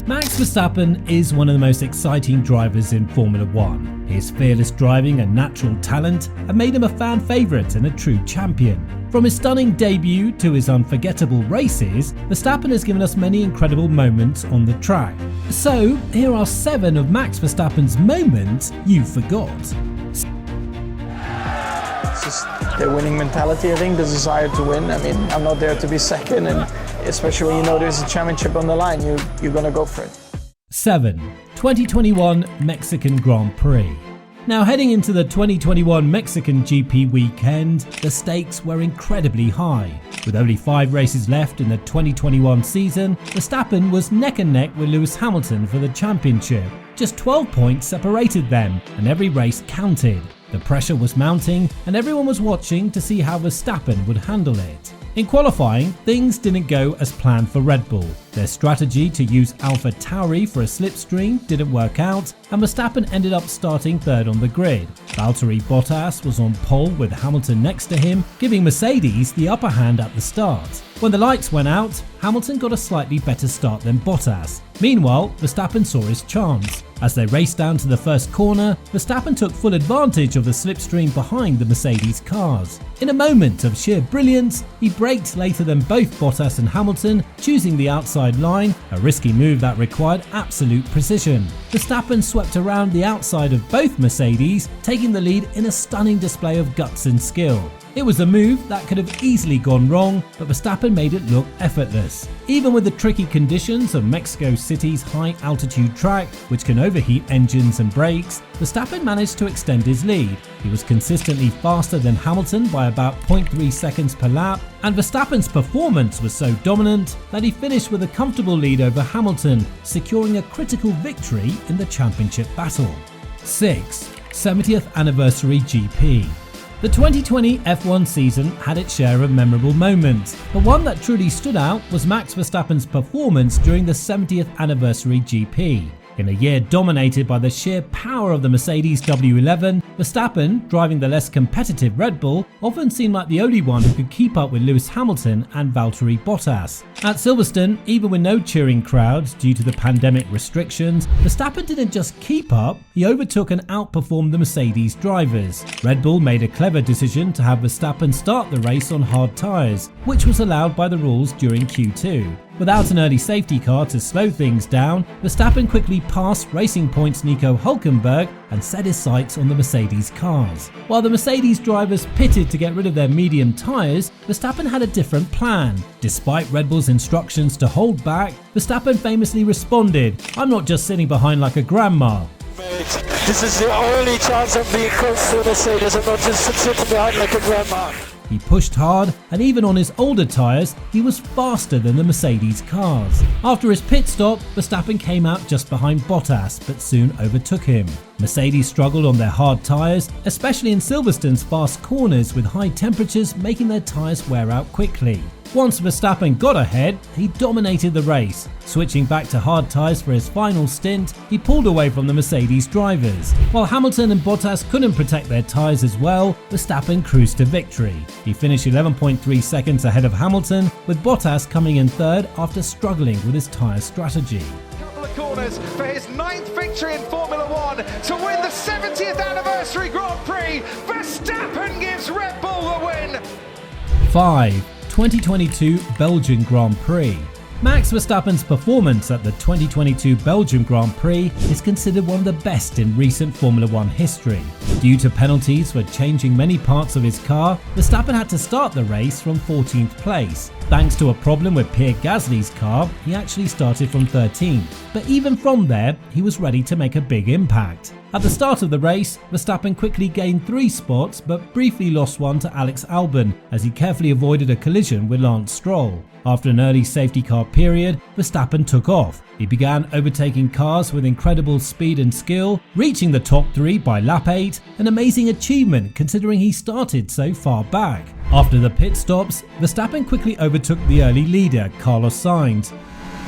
Max Verstappen is one of the most exciting drivers in Formula 1. His fearless driving and natural talent have made him a fan favourite and a true champion. From his stunning debut to his unforgettable races, Verstappen has given us many incredible moments on the track. So, here are 7 of Max Verstappen's moments you forgot. It's just their winning mentality, I think, the desire to win. I mean, I'm not there to be second, and especially when you know there's a championship on the line, you're going to go for it. 7. 2021 Mexican Grand Prix. Now, heading into the 2021 Mexican GP weekend, the stakes were incredibly high. With only 5 races left in the 2021 season, Verstappen was neck and neck with Lewis Hamilton for the championship. Just 12 points separated them, and every race counted. The pressure was mounting, and everyone was watching to see how Verstappen would handle it. In qualifying, things didn't go as planned for Red Bull. Their strategy to use AlphaTauri for a slipstream didn't work out, and Verstappen ended up starting third on the grid. Valtteri Bottas was on pole with Hamilton next to him, giving Mercedes the upper hand at the start. When the lights went out, Hamilton got a slightly better start than Bottas. Meanwhile, Verstappen saw his chance. As they raced down to the first corner, Verstappen took full advantage of the slipstream behind the Mercedes cars. In a moment of sheer brilliance, he braked later than both Bottas and Hamilton, choosing the outside line, a risky move that required absolute precision. Verstappen swept around the outside of both Mercedes, taking the lead in a stunning display of guts and skill. It was a move that could have easily gone wrong, but Verstappen made it look effortless. Even with the tricky conditions of Mexico City's high-altitude track, which can overheat engines and brakes, Verstappen managed to extend his lead. He was consistently faster than Hamilton by about 0.3 seconds per lap, and Verstappen's performance was so dominant that he finished with a comfortable lead over Hamilton, securing a critical victory in the championship battle. 6. 70th Anniversary GP. The 2020 F1 season had its share of memorable moments, but one that truly stood out was Max Verstappen's performance during the 70th Anniversary GP. In a year dominated by the sheer power of the Mercedes W11, Verstappen, driving the less competitive Red Bull, often seemed like the only one who could keep up with Lewis Hamilton and Valtteri Bottas. At Silverstone, even with no cheering crowds due to the pandemic restrictions, Verstappen didn't just keep up, he overtook and outperformed the Mercedes drivers. Red Bull made a clever decision to have Verstappen start the race on hard tyres, which was allowed by the rules during Q2. Without an early safety car to slow things down, Verstappen quickly passed Racing Point's Nico Hülkenberg and set his sights on the Mercedes cars. While the Mercedes drivers pitted to get rid of their medium tyres, Verstappen had a different plan. Despite Red Bull's instructions to hold back, Verstappen famously responded, "I'm not just sitting behind like a grandma." This is the only chance of being close to Mercedes. I'm not just sitting behind like a grandma. He pushed hard, and even on his older tyres, he was faster than the Mercedes cars. After his pit stop, Verstappen came out just behind Bottas, but soon overtook him. Mercedes struggled on their hard tyres, especially in Silverstone's fast corners with high temperatures making their tyres wear out quickly. Once Verstappen got ahead, he dominated the race. Switching back to hard tyres for his final stint, he pulled away from the Mercedes drivers. While Hamilton and Bottas couldn't protect their tyres as well, Verstappen cruised to victory. He finished 11.3 seconds ahead of Hamilton, with Bottas coming in third after struggling with his tyre strategy. Couple of corners for his 9th victory in Formula 1 to win the 70th Anniversary Grand Prix. Verstappen gives Red Bull the win. 5. 2022 Belgian Grand Prix. Max Verstappen's performance at the 2022 Belgian Grand Prix is considered one of the best in recent Formula 1 history. Due to penalties for changing many parts of his car, Verstappen had to start the race from 14th place. Thanks to a problem with Pierre Gasly's car, he actually started from 13th. But even from there, he was ready to make a big impact. At the start of the race, Verstappen quickly gained 3 spots but briefly lost one to Alex Albon as he carefully avoided a collision with Lance Stroll. After an early safety car period, Verstappen took off. He began overtaking cars with incredible speed and skill, reaching the top 3 by lap 8, an amazing achievement considering he started so far back. After the pit stops, Verstappen quickly overtook the early leader, Carlos Sainz.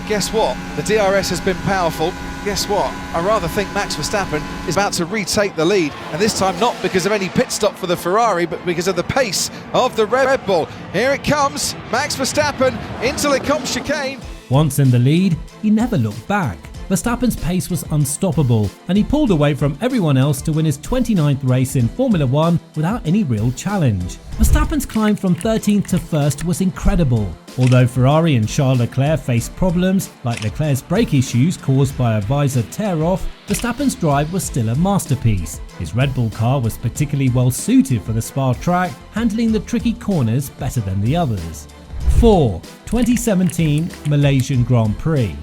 Guess what? The DRS has been powerful. Guess what? I rather think Max Verstappen is about to retake the lead, and this time not because of any pit stop for the Ferrari, but because of the pace of the Red Bull. Here it comes, Max Verstappen into the chicane. Once in the lead, he never looked back. Verstappen's pace was unstoppable, and he pulled away from everyone else to win his 29th race in Formula 1 without any real challenge. Verstappen's climb from 13th to 1st was incredible. Although Ferrari and Charles Leclerc faced problems, like Leclerc's brake issues caused by a visor tear-off, Verstappen's drive was still a masterpiece. His Red Bull car was particularly well suited for the Spa track, handling the tricky corners better than the others. 4. 2017 Malaysian Grand Prix.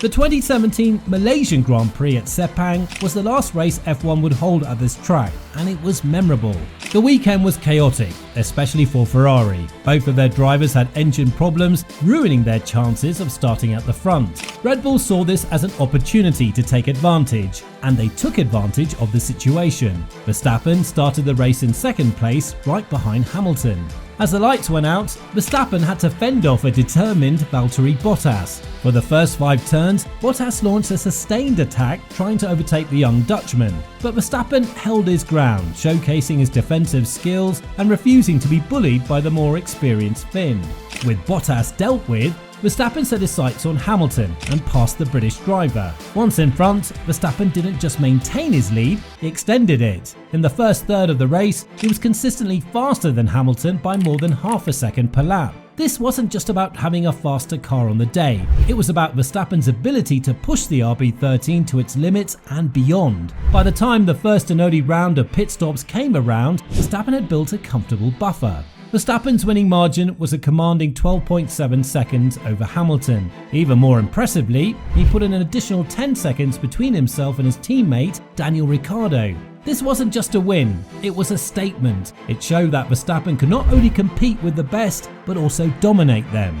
The 2017 Malaysian Grand Prix at Sepang was the last race F1 would hold at this track, and it was memorable. The weekend was chaotic, especially for Ferrari. Both of their drivers had engine problems, ruining their chances of starting at the front. Red Bull saw this as an opportunity to take advantage, and they took advantage of the situation. Verstappen started the race in second place, right behind Hamilton. As the lights went out, Verstappen had to fend off a determined Valtteri Bottas. For the first 5 turns, Bottas launched a sustained attack trying to overtake the young Dutchman. But Verstappen held his ground, showcasing his defensive skills and refusing to be bullied by the more experienced Finn. With Bottas dealt with, Verstappen set his sights on Hamilton and passed the British driver. Once in front, Verstappen didn't just maintain his lead, he extended it. In the first third of the race, he was consistently faster than Hamilton by more than half a second per lap. This wasn't just about having a faster car on the day, it was about Verstappen's ability to push the RB13 to its limits and beyond. By the time the first and only round of pit stops came around, Verstappen had built a comfortable buffer. Verstappen's winning margin was a commanding 12.7 seconds over Hamilton. Even more impressively, he put in an additional 10 seconds between himself and his teammate, Daniel Ricciardo. This wasn't just a win, it was a statement. It showed that Verstappen could not only compete with the best, but also dominate them.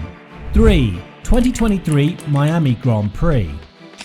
3. 2023 Miami Grand Prix.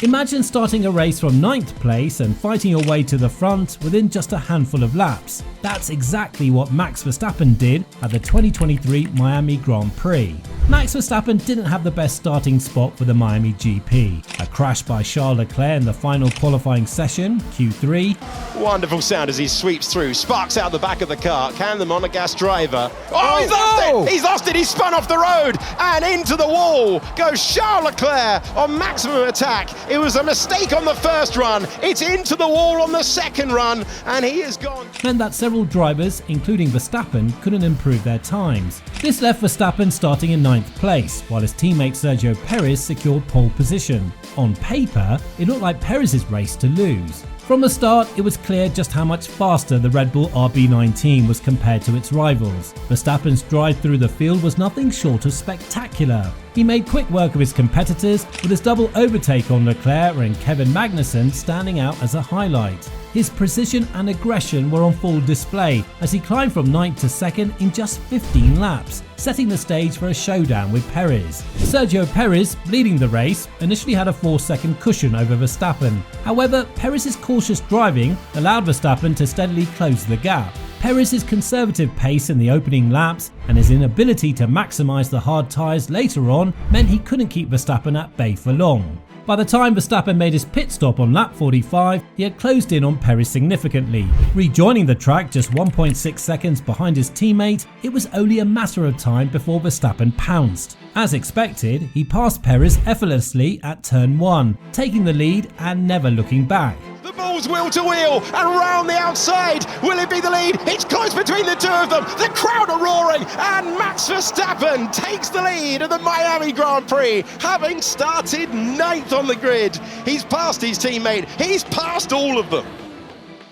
Imagine starting a race from 9th place and fighting your way to the front within just a handful of laps. That's exactly what Max Verstappen did at the 2023 Miami Grand Prix. Max Verstappen didn't have the best starting spot for the Miami GP. A crash by Charles Leclerc in the final qualifying session, Q3. Wonderful sound as he sweeps through, sparks out the back of the car, can the monogas driver. Oh, he's lost it! He's lost it! He's spun off the road and into the wall goes Charles Leclerc on maximum attack. It was a mistake on the first run. It's into the wall on the second run, and he is gone. Meant that several drivers, including Verstappen, couldn't improve their times. This left Verstappen starting in 9th place, while his teammate Sergio Perez secured pole position. On paper, it looked like Perez's race to lose. From the start, it was clear just how much faster the Red Bull RB19 was compared to its rivals. Verstappen's drive through the field was nothing short of spectacular. He made quick work of his competitors, with his double overtake on Leclerc and Kevin Magnussen standing out as a highlight. His precision and aggression were on full display as he climbed from 9th to 2nd in just 15 laps, setting the stage for a showdown with Perez. Sergio Perez, leading the race, initially had a 4-second cushion over Verstappen. However, Perez's cautious driving allowed Verstappen to steadily close the gap. Perez's conservative pace in the opening laps and his inability to maximise the hard tyres later on meant he couldn't keep Verstappen at bay for long. By the time Verstappen made his pit stop on lap 45, he had closed in on Perez significantly. Rejoining the track just 1.6 seconds behind his teammate, it was only a matter of time before Verstappen pounced. As expected, he passed Perez effortlessly at turn 1, taking the lead and never looking back. The ball's wheel to wheel and round the outside. Will it be the lead? It's close between the two of them. The crowd are roaring and Max Verstappen takes the lead of the Miami Grand Prix, having started 9th on the grid. He's passed his teammate. He's passed all of them.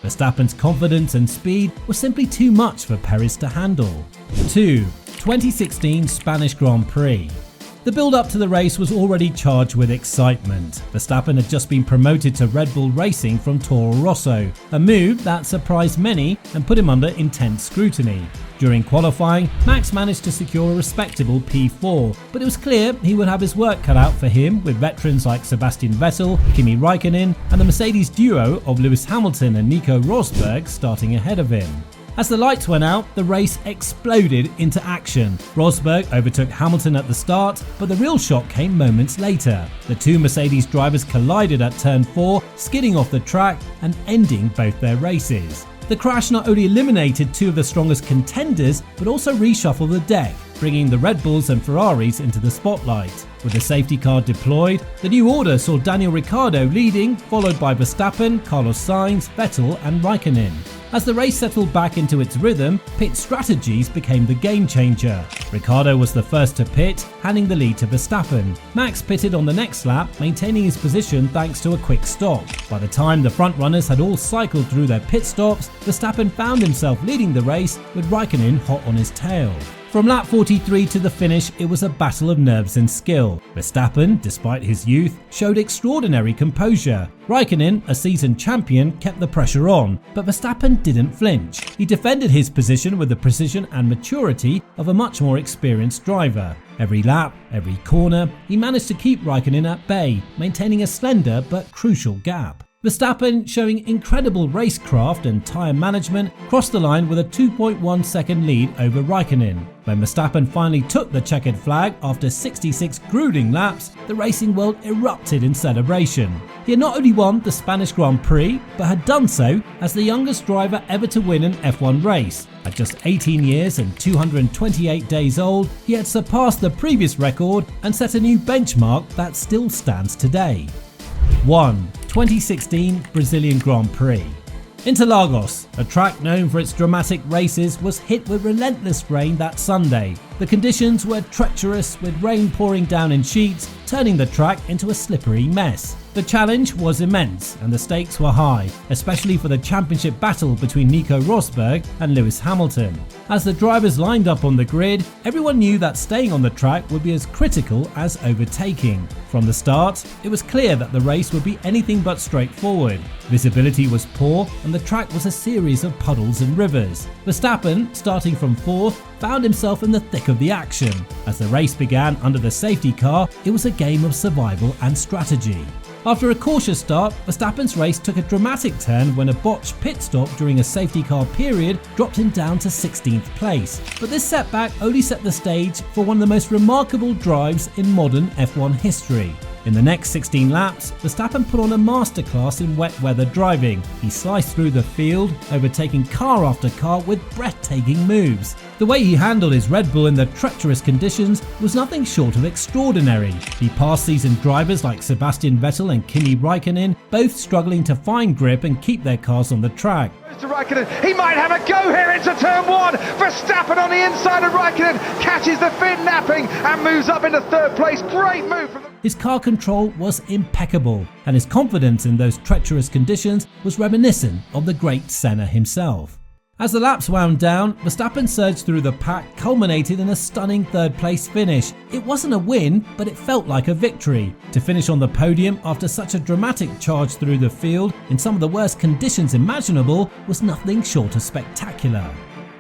Verstappen's confidence and speed were simply too much for Perez to handle. 2. 2016 Spanish Grand Prix. The build-up to the race was already charged with excitement. Verstappen had just been promoted to Red Bull Racing from Toro Rosso, a move that surprised many and put him under intense scrutiny. During qualifying, Max managed to secure a respectable P4, but it was clear he would have his work cut out for him with veterans like Sebastian Vettel, Kimi Raikkonen and the Mercedes duo of Lewis Hamilton and Nico Rosberg starting ahead of him. As the lights went out, the race exploded into action. Rosberg overtook Hamilton at the start, but the real shock came moments later. The two Mercedes drivers collided at turn 4, skidding off the track and ending both their races. The crash not only eliminated two of the strongest contenders, but also reshuffled the deck. bringing the Red Bulls and Ferraris into the spotlight. With the safety car deployed, the new order saw Daniel Ricciardo leading, followed by Verstappen, Carlos Sainz, Vettel and Raikkonen. As the race settled back into its rhythm, pit strategies became the game changer. Ricciardo was the first to pit, handing the lead to Verstappen. Max pitted on the next lap, maintaining his position thanks to a quick stop. By the time the front runners had all cycled through their pit stops, Verstappen found himself leading the race with Raikkonen hot on his tail. From lap 43 to the finish, it was a battle of nerves and skill. Verstappen, despite his youth, showed extraordinary composure. Raikkonen, a seasoned champion, kept the pressure on, but Verstappen didn't flinch. He defended his position with the precision and maturity of a much more experienced driver. Every lap, every corner, he managed to keep Raikkonen at bay, maintaining a slender but crucial gap. Verstappen, showing incredible racecraft and tyre management, crossed the line with a 2.1 second lead over Raikkonen. When Verstappen finally took the checkered flag after 66 grueling laps, the racing world erupted in celebration. He had not only won the Spanish Grand Prix, but had done so as the youngest driver ever to win an F1 race. At just 18 years and 228 days old, he had surpassed the previous record and set a new benchmark that still stands today. 1. 2016 Brazilian Grand Prix. Interlagos, a track known for its dramatic races, was hit with relentless rain that Sunday. The conditions were treacherous, with rain pouring down in sheets, turning the track into a slippery mess. The challenge was immense and the stakes were high, especially for the championship battle between Nico Rosberg and Lewis Hamilton. As the drivers lined up on the grid, everyone knew that staying on the track would be as critical as overtaking. From the start, it was clear that the race would be anything but straightforward. Visibility was poor and the track was a series of puddles and rivers. Verstappen, starting from fourth, found himself in the thick of the action. As the race began under the safety car, it was a game of survival and strategy. After a cautious start, Verstappen's race took a dramatic turn when a botched pit stop during a safety car period dropped him down to 16th place. But this setback only set the stage for one of the most remarkable drives in modern F1 history. In the next 16 laps, Verstappen put on a masterclass in wet weather driving. He sliced through the field, overtaking car after car with breathtaking moves. The way he handled his Red Bull in the treacherous conditions was nothing short of extraordinary. He passed seasoned drivers like Sebastian Vettel and Kimi Raikkonen, both struggling to find grip and keep their cars on the track. To Raikkonen, he might have a go here into turn one. Verstappen on the inside of Raikkonen, catches the fin napping and moves up into third place. Great move from His car control was impeccable, and his confidence in those treacherous conditions was reminiscent of the great Senna himself. As the laps wound down, Verstappen surged through the pack, culminated in a stunning third-place finish. It wasn't a win, but it felt like a victory. To finish on the podium after such a dramatic charge through the field in some of the worst conditions imaginable was nothing short of spectacular.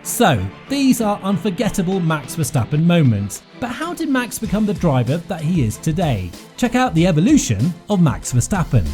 So, these are unforgettable Max Verstappen moments. But how did Max become the driver that he is today? Check out the evolution of Max Verstappen.